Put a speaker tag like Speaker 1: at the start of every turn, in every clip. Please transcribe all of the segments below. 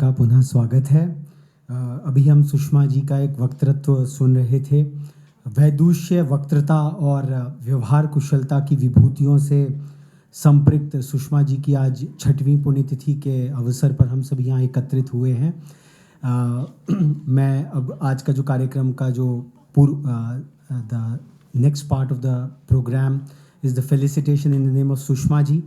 Speaker 1: का पुनः स्वागत है। अभी हम सुषमा जी का एक वक्तृत्व सुन रहे थे। वैदुष्य, वक्तृता और व्यवहार कुशलता की विभूतियों से संपृक्त सुषमा जी की आज 6वीं पुण्यतिथि के अवसर पर हम सब यहाँ एकत्रित हुए हैं। मैं अब आज का जो कार्यक्रम का जो the next part of the program is the felicitation in the name of Sushma ji.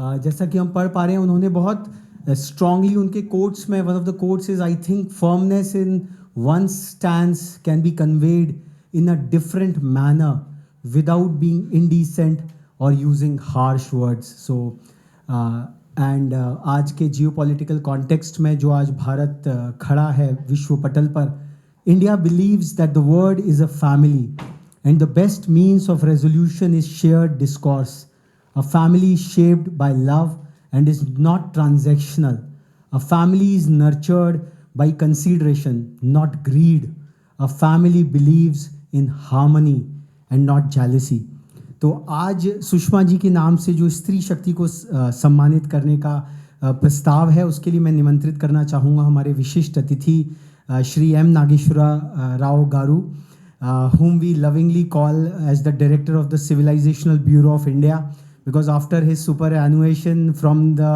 Speaker 1: जैसा कि हम पढ़ पा रहे हैं, उन्होंने बहुत स्ट्रांगली उनके कोट्स में, one of the quotes is I think firmness in one stance can be conveyed in a different manner without being indecent और using harsh words. So and आज के जियोपॉलिटिकल कॉन्टेक्स्ट में जो आज भारत खड़ा है विश्व पटल पर, India believes that the world is a family and the best means of resolution is shared discourse. A family shaped by love and is not transactional. A family is nurtured by consideration, not greed. A family believes in harmony and not jealousy. तो आज सुषमा जी के नाम से जो स्त्री शक्ति को सम्मानित करने का प्रस्ताव है, उसके लिए मैं निमंत्रित करना चाहूँगा हमारे विशिष्ट अतिथि Shri M Nageswara Rao garu, whom we lovingly call as the director of the Civilizational Bureau of India. Because after his superannuation from the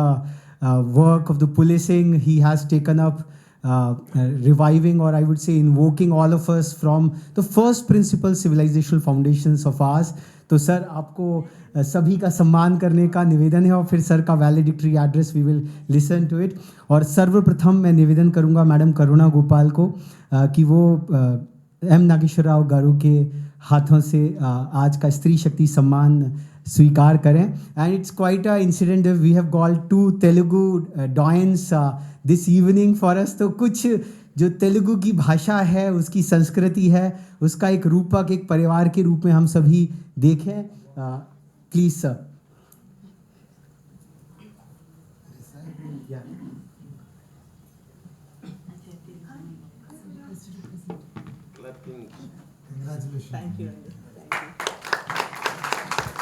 Speaker 1: work of the policing, he has taken up reviving, or I would say invoking all of us from the first principal civilizational foundations of ours. तो sir, आपको सभी का सम्मान करने का निवेदन है और फिर सर का valedictory address we will listen to it. और सर्वप्रथम मैं निवेदन करूंगा मैडम करुणा गोपाल को कि वो एम नागेश्वर राव गारू के हाथों से आज का स्त्री शक्ति सम्मान स्वीकार करें। And it's quite a incident, we have called 2 Telugu doyens this evening for us. तो कुछ जो तेलुगु की भाषा है, उसकी संस्कृति है, उसका एक रूपक, एक परिवार के रूप में हम सभी देखें। Please sir.
Speaker 2: Thank you.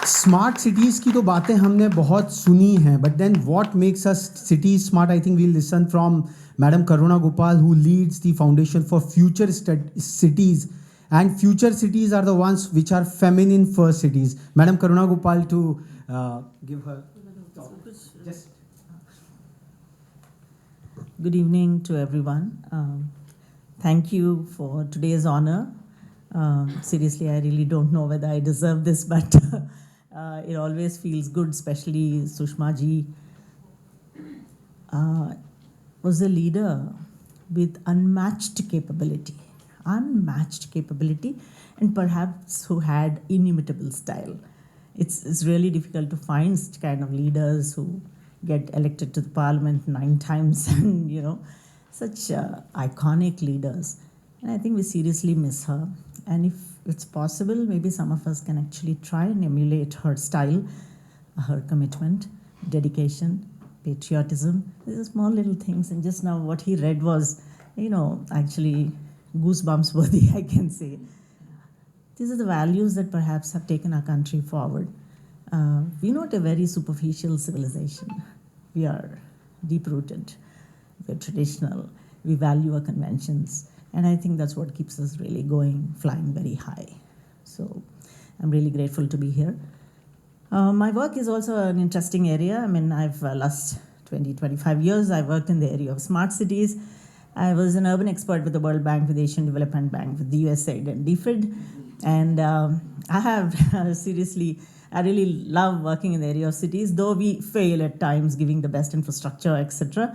Speaker 1: Smart cities की तो बातें हमने बहुत सुनी हैं, but then what makes us cities smart? I think we listen from madam Karuna Gopal, who leads the foundation for future cities, and future cities are the ones which are feminine first cities. Madam Karuna Gopal to give her talk. Just
Speaker 2: Good evening to everyone. Thank you for today's honor. Seriously, I really don't know whether I deserve this, but it always feels good, especially Sushma ji was a leader with unmatched capability, and perhaps who had inimitable style. It's really difficult to find such kind of leaders who get elected to the parliament 9 times and such iconic leaders. And I think we seriously miss her. And if it's possible, maybe some of us can actually try and emulate her style, her commitment, dedication, patriotism. These are small little things. And just now what he read was, actually goosebumps worthy, I can say. These are the values that perhaps have taken our country forward. We're not a very superficial civilization. We are deep-rooted. We're traditional. We value our conventions. And I think that's what keeps us really going, flying very high. So I'm really grateful to be here. My work is also an interesting area. I mean, I've last 25 years, I worked in the area of smart cities. I was an urban expert with the World Bank, with the Asian Development Bank, with the USAID and DFID. And I have seriously, I really love working in the area of cities, though we fail at times giving the best infrastructure, etc.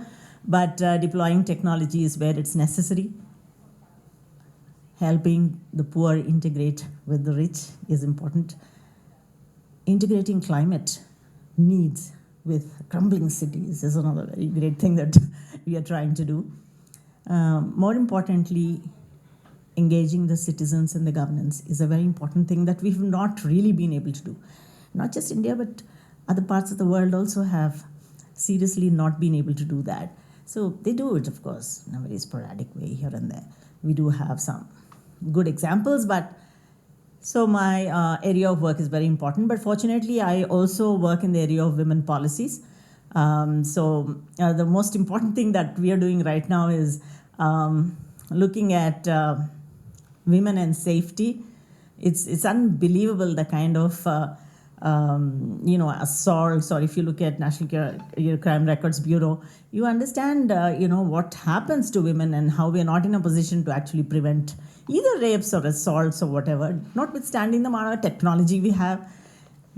Speaker 2: But deploying technology is where it's necessary. Helping the poor integrate with the rich is important. Integrating climate needs with crumbling cities is another very great thing that we are trying to do. More importantly, engaging the citizens in the governance is a very important thing that we've not really been able to do. Not just India, but other parts of the world also have seriously not been able to do that. So they do it, of course, in a very sporadic way here and there. We do have some good examples, but so my area of work is very important. But fortunately, I also work in the area of women policies. The most important thing that we are doing right now is looking at women and safety. It's unbelievable the kind of assaults, or if you look at Crime Records Bureau, you understand what happens to women and how we are not in a position to actually prevent either rapes or assaults or whatever, notwithstanding the amount of technology we have,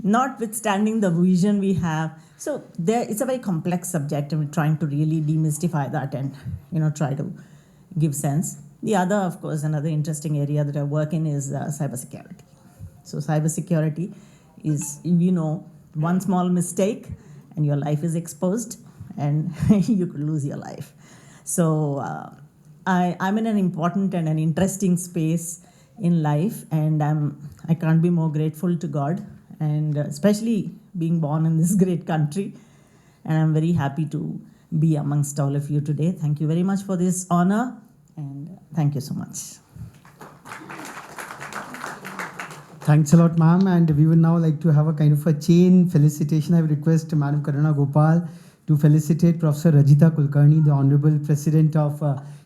Speaker 2: notwithstanding the vision we have. So it's a very complex subject, and we're trying to really demystify that and try to give sense. The other, of course, another interesting area that I work in is cybersecurity. So cybersecurity is, one small mistake and your life is exposed and you could lose your life. So I'm in an important and an interesting space in life, and I can't be more grateful to God, and especially being born in this great country. And I'm very happy to be amongst all of you today. Thank you very much for this honor, and thank you so much.
Speaker 1: Thanks a lot, ma'am. And we would now like to have a kind of a chain felicitation. I would request Madam Karuna Gopal to felicitate Professor Rajita Kulkarni, the Honorable President of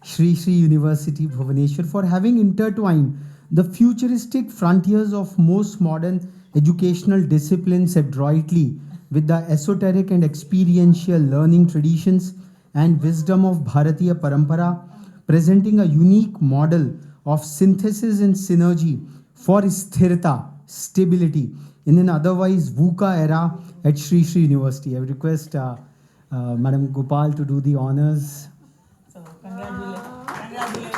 Speaker 1: Stree University, Bhubaneswar, for having intertwined the futuristic frontiers of most modern educational disciplines adroitly with the esoteric and experiential learning traditions and wisdom of Bharatiya Parampara, presenting a unique model of synthesis and synergy for sthirta, stability, in an otherwise VUCA era at Stree University. I would request Madam Gopal to do the honors.
Speaker 2: So, congratulations.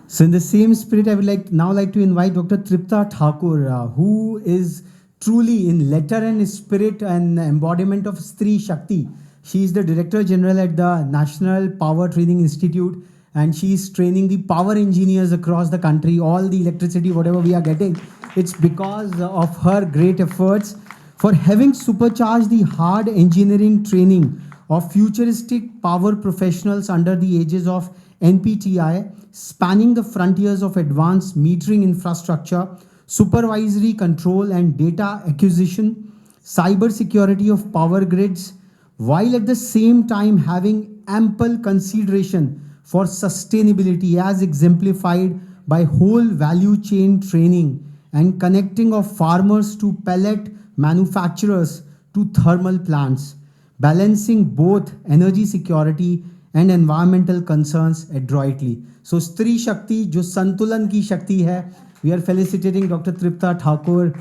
Speaker 1: So in the same spirit, I would now like to invite Dr. Tripta Thakur, who is truly in letter and spirit an embodiment of Stree Shakti. She is the Director General at the National Power Training Institute, and she is training the power engineers across the country. All the electricity, whatever we are getting, it's because of her great efforts for having supercharged the hard engineering training of futuristic power professionals under the aegis of NPTI, spanning the frontiers of advanced metering infrastructure, supervisory control and data acquisition, cyber security of power grids, while at the same time having ample consideration for sustainability as exemplified by whole value chain training and connecting of farmers to pellet manufacturers to thermal plants, balancing both energy security and environmental concerns adroitly. So Stree Shakti, जो संतुलन की शक्ति है, we are felicitating Dr. Tripta Thakur.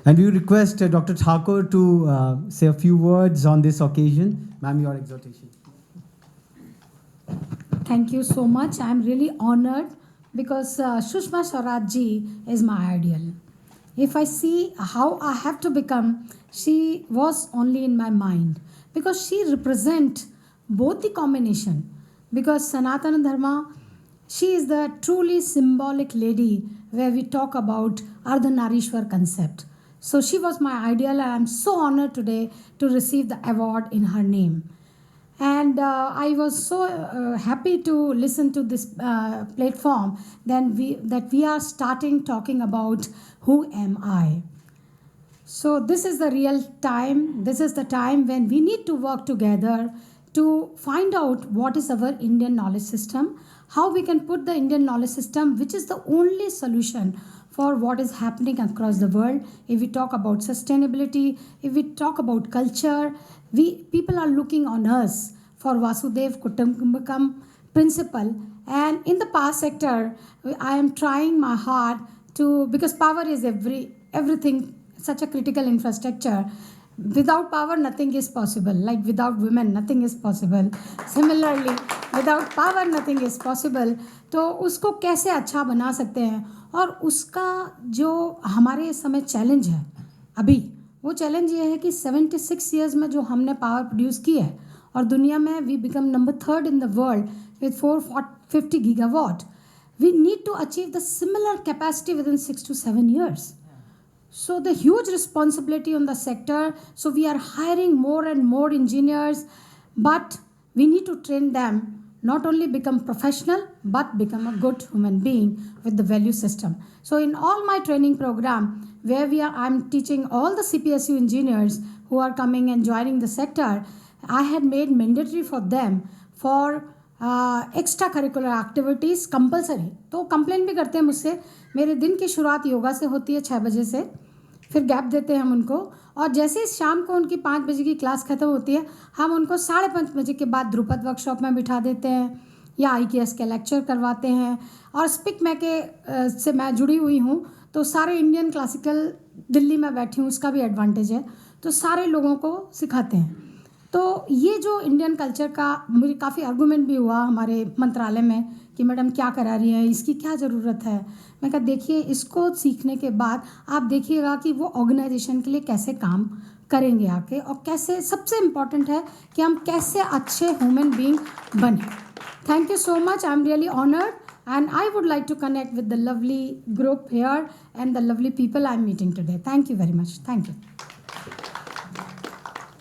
Speaker 1: And we request Dr. Thakur to say a few words on this occasion. Ma'am, your exhortation.
Speaker 3: Thank you so much. I'm really honored because Sushma Swaraj ji is my ideal. If I see how I have to become, she was only in my mind because she represents both the combination. Because Sanatana Dharma, she is the truly symbolic lady where we talk about Ardhanarishwar concept. So she was my ideal, and I'm so honored today to receive the award in her name. And I was so happy to listen to this platform that we are starting talking about who am I. So this is the real time. This is the time when we need to work together to find out what is our Indian knowledge system, how we can put the Indian knowledge system, which is the only solution for what is happening across the world. If we talk about sustainability, if we talk about culture, people are looking on us for Vasudev Kutumbakam principle. And in the power sector, I am trying my hard to, because power is everything, such a critical infrastructure. Without power, nothing is possible. Like without women, nothing is possible. Similarly, without power, nothing is possible. तो उसको कैसे अच्छा बना सकते हैं, और उसका जो हमारे समय चैलेंज है अभी, वो चैलेंज ये है कि 76 ईयर्स में जो हमने पावर प्रोड्यूस की है, और दुनिया में we become number 3rd in the world with 450 gigawatt. We need to achieve the similar capacity within 6 to 7 years. So the huge responsibility on the sector. So we are hiring more and more engineers, but we need to train them not only become professional but become a good human being with the value system. So in all my training program, where I'm teaching all the CPSU engineers who are coming and joining the sector, I had made mandatory for them for extra curricular activities compulsory. तो complain भी करते हैं मुझसे, मेरे दिन की शुरुआत योगा से होती है 6 बजे से, फिर गैप देते हैं हम उनको, और जैसे ही शाम को उनकी 5 बजे की क्लास ख़त्म होती है, हम उनको 5:30 बजे के बाद ध्रुपद वर्कशॉप में बिठा देते हैं या IKS के लेक्चर करवाते हैं. और स्पिक मैं के से मैं जुड़ी हुई हूँ, तो सारे इंडियन क्लासिकल दिल्ली में बैठी हूँ, उसका भी एडवांटेज है, तो सारे लोगों को सिखाते हैं. तो ये जो इंडियन कल्चर का मुझे काफ़ी आर्गूमेंट भी हुआ हमारे मंत्रालय में कि मैडम क्या करा रही है, इसकी क्या ज़रूरत है. मैं कहा देखिए, इसको सीखने के बाद आप देखिएगा कि वो ऑर्गेनाइजेशन के लिए कैसे काम करेंगे आके, और कैसे सबसे इम्पॉर्टेंट है कि हम कैसे अच्छे ह्यूमन बीइंग बने. Thank you so much. I am really honoured and I would like to connect with the lovely group here and the lovely people I am meeting today. Thank you very much. Thank you.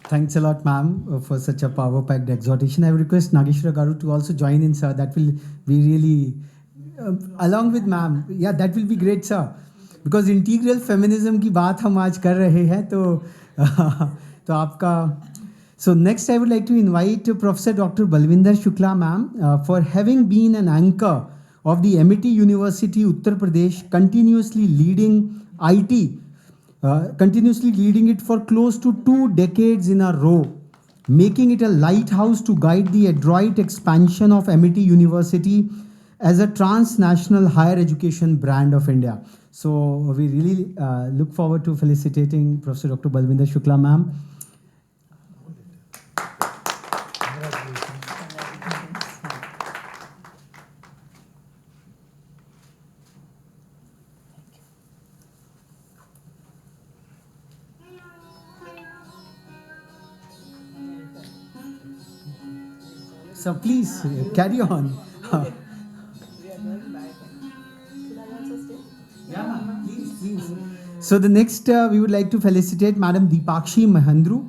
Speaker 1: Thanks a lot, ma'am, for such a power-packed exhortation. I would request Nageshwara Garu to also join in, sir. That will be really, along with ma'am, yeah, that will be great, sir. Because integral feminism की बात हम आज कर रहे हैं, तो आपका. So next, I would like to invite Professor Dr. Balwinder Shukla, ma'am, for having been an anchor of the Amity University, Uttar Pradesh, continuously leading IT. Continuously leading it for close to 2 decades in a row, making it a lighthouse to guide the adroit expansion of Amity University as a transnational higher education brand of India. So we really look forward to felicitating Professor Dr. Balwinder Shukla, ma'am. So please carry on. Please. So the next we would like to felicitate Madam Deepakshi Mahendru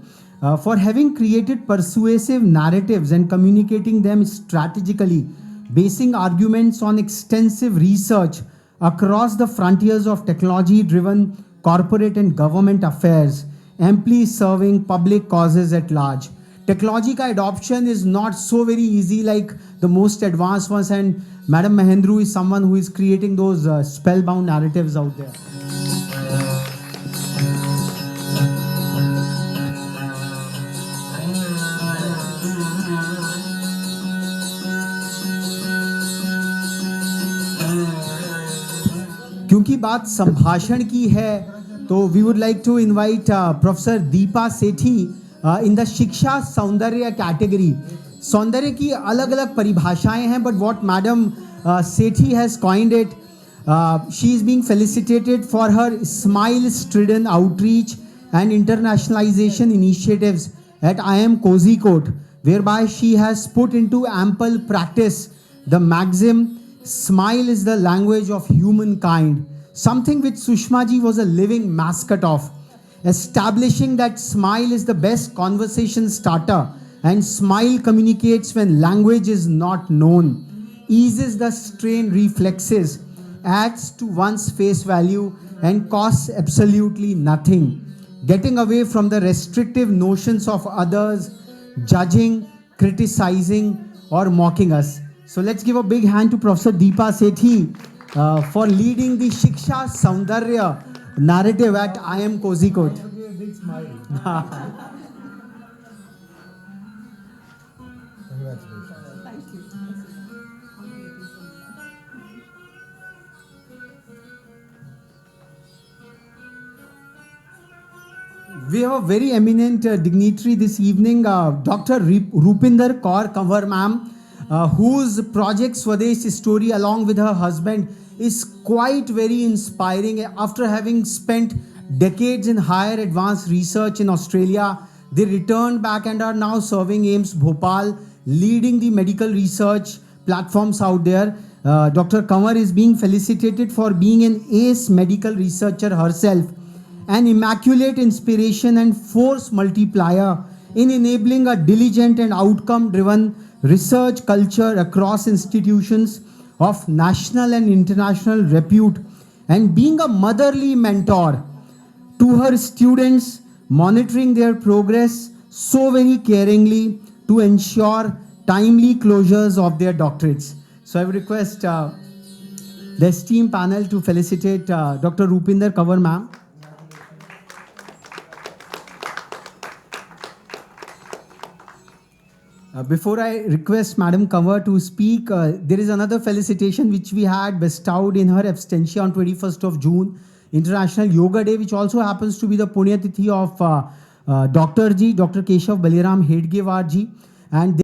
Speaker 1: for having created persuasive narratives and communicating them strategically, basing arguments on extensive research across the frontiers of technology-driven corporate and government affairs, amply serving public causes at large. Technology का adoption is not so very easy like the most advanced ones, and Madam Mahendru is someone who is creating those spellbound narratives out there. क्योंकि बात संभाषण की है, तो we would like to invite Professor Deepa Sethi in the शिक्षा सौंदर्य category. सौंदर्य की अलग अलग परिभाषाएं हैं, but what Madam Sethi has coined it, she is being felicitated for her smile-stridden outreach and internationalization initiatives at IIM Kozhikode, whereby she has put into ample practice the maxim, smile is the language of humankind, something which Sushma ji was a living mascot of. Establishing that smile is the best conversation starter, and smile communicates when language is not known, eases the strain reflexes, adds to one's face value, and costs absolutely nothing. Getting away from the restrictive notions of others, judging, criticizing, or mocking us. So let's give a big hand to Professor Deepa Sethi for leading the Shiksha Saundarya narrative at IIM Kozhikode.
Speaker 4: Big smile. Congratulations.
Speaker 2: Thank you.
Speaker 1: We have a very eminent dignitary this evening, Dr. Rupinder Kaur Kanwar ma'am, whose project Swadesh story along with her husband is quite very inspiring. After having spent decades in higher advanced research in Australia, they returned back and are now serving AIIMS Bhopal, leading the medical research platforms out there. Dr. Kanwar is being felicitated for being an ace medical researcher herself, an immaculate inspiration and force multiplier in enabling a diligent and outcome-driven research culture across institutions of national and international repute, and being a motherly mentor to her students, monitoring their progress so very caringly to ensure timely closures of their doctorates. So I would request the esteemed panel to felicitate Dr. Rupinder Kanwar ma'am. Before I request Madam Kanwar to speak, there is another felicitation which we had bestowed in her absentia on 21st of June, International Yoga Day, which also happens to be the Punya Tithi of Dr. Keshav Baliram Hedgewar ji. And